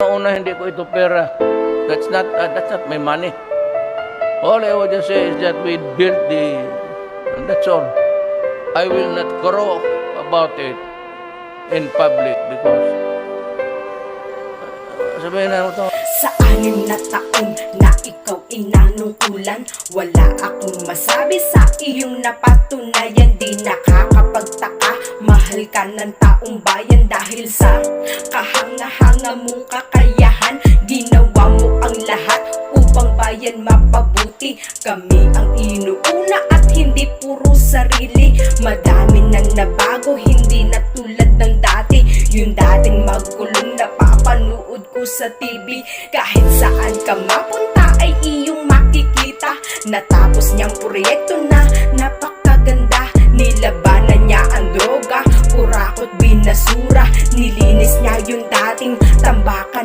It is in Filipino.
Una, hindi ko ito pera. That's not my money. All I would just say is that we built and that's all. I will not crow about it in public because sabihin na mo to. Sa 6 na taon na ikaw inanungkulan, wala akong masabi sa iyong napatunayan. Di nakakapagtaka, mahal ka ng taong bayan dahil sa kahanga-hanga mong kakayahan. Ginawa mo ang lahat upang bayan mapabuti. Kami ang inuuna at hindi puro sarili. Madami nang nabago, hindi na tulad ng dati. Yung dating magkulong napapanood ko sa TV. Kahit saan ka mapunta ay iyong makikita. Natapos niyang proyekto na napakaganda. Nilabanan niya ang droga, kurakot binasura. Nilinis niya yung dating tambakan